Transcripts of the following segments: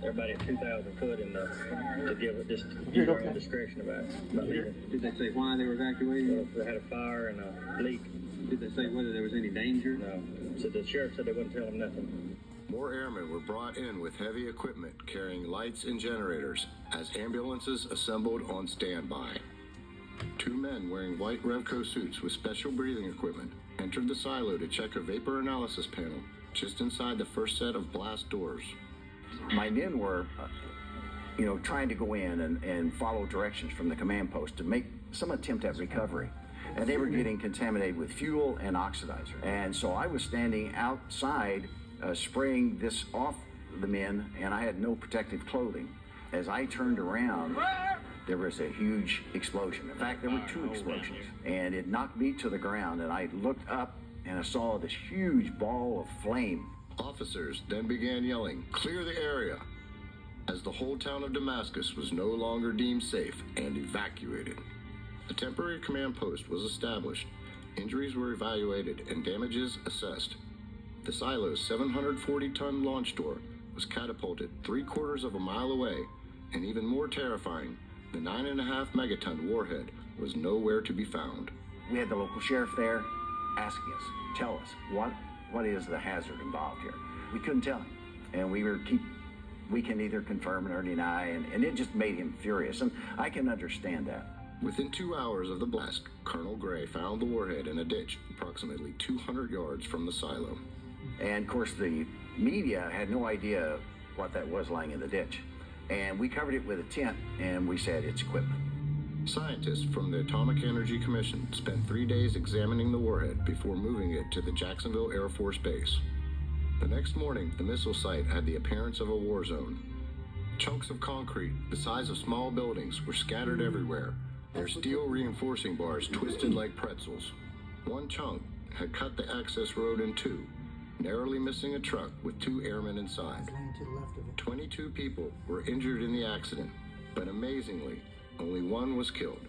everybody at 2,000 foot to give it just use our own discretion about leaving. Did they say why they were evacuating? They had a fire and a leak. Did they say whether there was any danger? No. So the sheriff said they wouldn't tell them nothing. More airmen were brought in with heavy equipment carrying lights and generators as ambulances assembled on standby. 2 men wearing white Revco suits with special breathing equipment entered the silo to check a vapor analysis panel just inside the first set of blast doors. My men were, trying to go in and follow directions from the command post to make some attempt at recovery. And they were getting contaminated with fuel and oxidizer. And so I was standing outside spraying this off the men, and I had no protective clothing. As I turned around, there was a huge explosion. In fact, there were 2 explosions, and it knocked me to the ground, and I looked up and I saw this huge ball of flame. Officers then began yelling, "Clear the area," as the whole town of Damascus was no longer deemed safe and evacuated. A temporary command post was established, injuries were evaluated, and damages assessed. The silo's 740-ton launch door was catapulted 3/4 of a mile away, and even more terrifying, the 9.5 megaton warhead was nowhere to be found. We had the local sheriff there asking us, tell us, what is the hazard involved here? We couldn't tell him, and we can neither confirm or deny, and it just made him furious, and I can understand that. Within 2 hours of the blast, Colonel Gray found the warhead in a ditch approximately 200 yards from the silo. And of course, the media had no idea what that was lying in the ditch. And we covered it with a tent, and we said it's equipment. Scientists from the Atomic Energy Commission spent 3 days examining the warhead before moving it to the Jacksonville Air Force Base. The next morning, the missile site had the appearance of a war zone. Chunks of concrete, the size of small buildings, were scattered everywhere, their steel reinforcing bars twisted like pretzels. One chunk had cut the access road in 2, narrowly missing a truck with 2 airmen inside. 22 people were injured in the accident, but amazingly, only 1 was killed,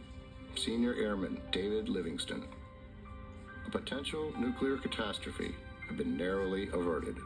Senior Airman David Livingston. A potential nuclear catastrophe had been narrowly averted.